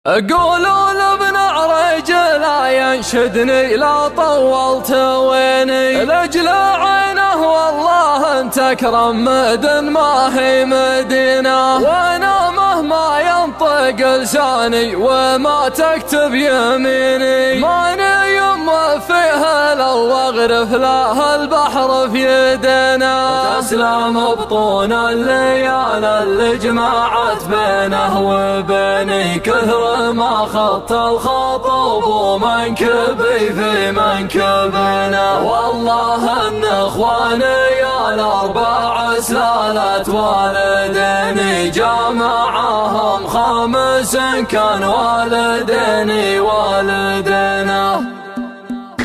قولوا لابن رجل ينشدني لا طولت ويني لأجل عينه والله انت اكرم مدن ما هي مدينة، وانا مهما ينطق لساني وما تكتب يميني ماني يمه فيها لو اغرف له البحر في يدنا. تسلم بطون الليال اللي جمعت بينه وبيني كثر ما خط الخطوب ومنكبي في منكبنا، والله ان اخواني الاربع سلالة والديني جمعهم خمس كان والديني والدنا.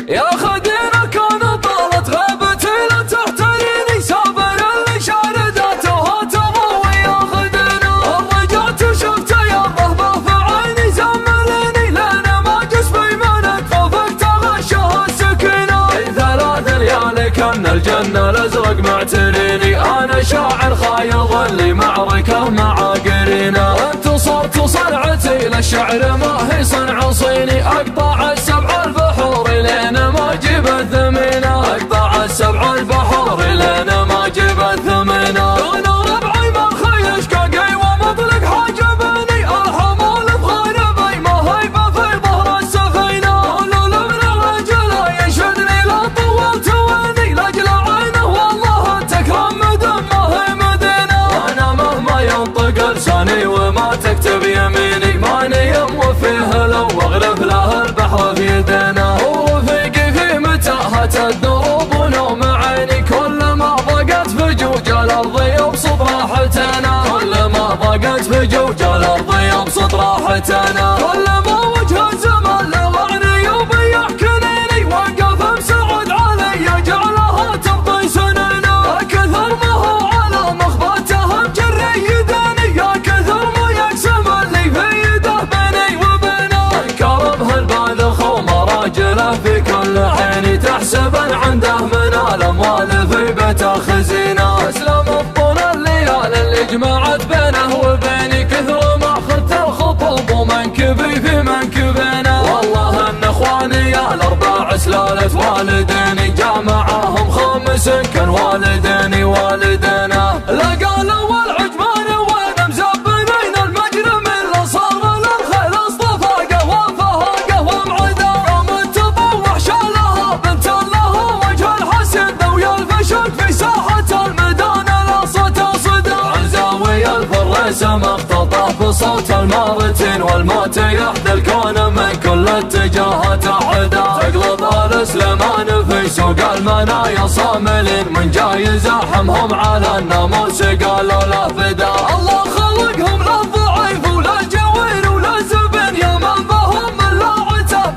يا خدينا كان طالت غيبتي لا تحتريني صابر اللي شاردته هاتمه يا خدينا رجعت شفت يا الرهبة في عيني زملني لأنا ما جسمي منك خوفك تغشه السكينة. ثلاث ليالي كان الجنة الازرق معتريني انا شاعر خايض اللي معركة مع قرينا. انتصرت صنعتي للشعر ما هي صنع صيني اقطع السبع البحور لين ما جيب الثمينة، اقطع السبع البحور لين ما جيب الثمينة. انا ربعي من خيش كاقي ومطلق حاجبني الحمول بغربي ما هيبه في ظهر السفينة. قولوا لابن الرجل ينشدني لا طولت ويني لاجل عينه والله انت اكرم مدن ما هي مدينة، انا مهما ينطق لساني وما تكتب يميني ماني يم فيه لو اغرف له البحر في يدنا. ورفيقي في متاهة الدروب ونوم عيني كل ما ضاقت في جوج الارض يبسط راحتنا، كل ما ضاقت في جوج الارض يبسط راحتنا. كل ما وجه الزمن لوعني وبيح كنيني وقف مسعود علي جعلها تمضي سنينا. كثر ما هو على مخبته مجري يداني يا كثر ما يقسم اللي في يده بيني وبينه. كربه البالغ ومراجله في كل حين تحسبن عنده من الاموال في بيته خزينه. اسلم بطون الليال اللي جمعت بينه وبيني كثر ما خدت الخطوب ومنكبي في منكبنا، والله ان اخواني الاربع سلالة والديني جمعهم خمس كان والديني والدنا. لقى اول عجمان وين مزبنين المجرم اللي صار للخيل اصطفى قهوه قهوه معدا. قام تطوح شالها بنت لها وجه الحسن ذوي الفشل في ساحة الميدان لا صوت صدى. عن زاوية الفريسة مختطف بصوت المارتين والموت يحدى الكون من كل اتجاهات حدا. تقلب آل سليمان في سوق المنايا صاملين من جاي يزاحمهم على الناموس قالوا لا فدا. الله خلقهم للضعيف وللجوير وللزبن يا من بهم من لا عتاب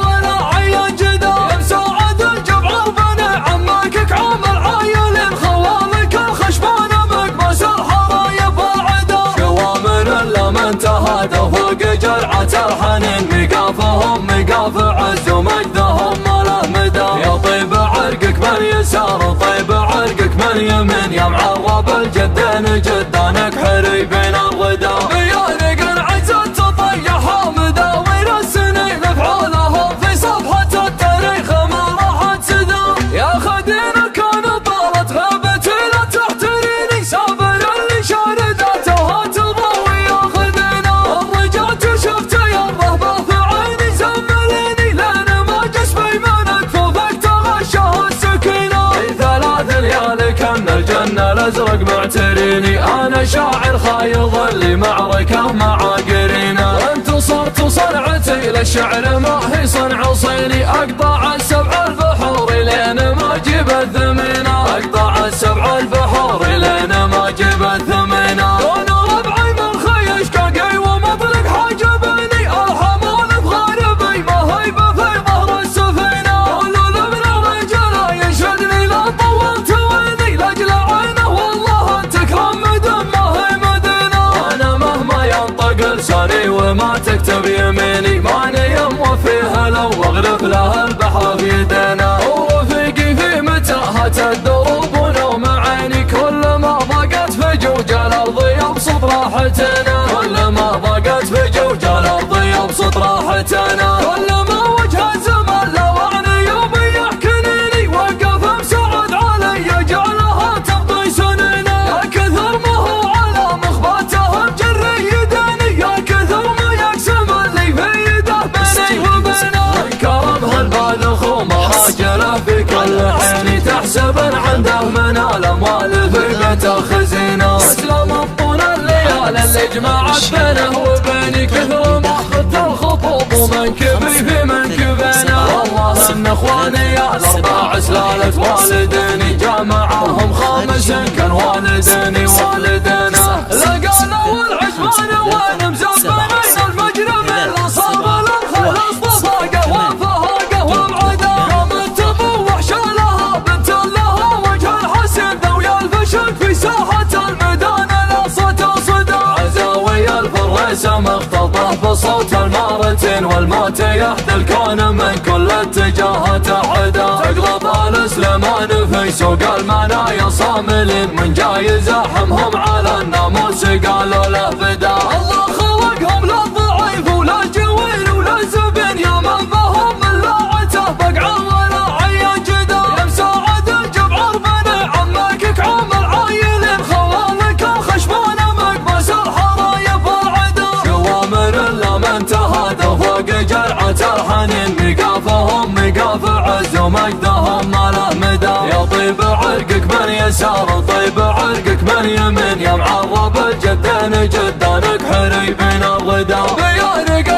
ولا عين جدا. يا مساعد الجبعر بني عمك كعام العايلين خوالك الخشبان مقبس الحرايب العدا. شوامن الا من تهادى فوق جرعة الحنين مقافهم مقاف عز ومجدهم ما له مدى. يا طيب عرقك من يسار طيب عرقك من يمين يا معرب الجدين جدانك حري بين الغدا. بيانك انعزت تطيح مداوير السنين فعولهم في صفحة التاريخ ما راحت سدى. يا خدينا كان طالت غيبتي لا تحتريني صابر اللي شاردته هاتمه يا خدينا. رجعت شفت يا الرهبة في عيني زمليني لأنا ما جسمي منك خوفك تغشه السكينة. ثلاث ليالي كان الجنة الازرق معتريني انا شاعر خايض اللي معركة مع قرينا. انتصرت صنعتي للشعر ما هي صنع صيني اقطع السبع البحور لين ما جيب الثمينة، اقطع السبع البحور لين ما جيب الثمينة. انا ربعي من خيش كاقي ومطلق حاجبني الحمول بغربي ما هيبه في ظهر السفينة. قولوا لابن الرجل ينشدني لا طولت ويني لاجل عينه والله انت اكرم مدن ما هي مدينة، انا مهما ينطق لساني وما تكتب يميني ماني يم فيها لو اغرف له البحر في يدنا. ورفيقي في متاهة الدروب ونوم عيني كل ما ضاقت في جوج الارض يبسط راحتنا، كل ما ضاقت في جوج الارض يبسط راحتنا. كل ما وجه الزمان لوعني وبيح كنيني، وقف مساعد علي جعلها تمضي سنينا. يا كثر ما هو على مخباتهم جري يدني، يا كثر ما يقسم اللي في يده بيني وبينه. من كرمها البالغ ومهاجره في كل حين، تحسب عنده من الاموال في بيته خزينه. اسلم طول الليالي اللي جمعت بينه وبيني، كثر ما خذت الخطوب ومنكبي في منكبنا. والله ان اخواني الاربع سلاله والديني، جامعهم خامس كان والديني والدنا. لقانا والعجمان وين مزبنين المجرم اللي صار للخير اصطفى قهوه قهوه بعدا. يوم تبوح شالها بنت لها وجه الحسن، ذوي الفشل في ساحه الميدان لا صوت صدى. عزاوي الفريس مختطف بصوت المارتين، والموت يحدى الكون من كل اتجاهات عدا. تقلب ال سليمان في سوق المنايا صاملين، من جاي زاحمهم على الناموس قالوا له فدا. الله خلقهم لا ضعيف ولا جويل ولا زبين، يا من فهم من لاعته بقعه ولا عيان جدا. يا مساعد الجبعر بني عمك كعام العايلين، خوالك الخشبان مقبس الحرايب العدا. شوامر الا من تهادى فوق جرعه الحنين، ميقافهم ميقاف عز ومجدهم ما له مدى. يا طيب عرقك من يسار طيب عرقك من يمين، يا معرب الجدين جدانك حريبين الغدا. بيارق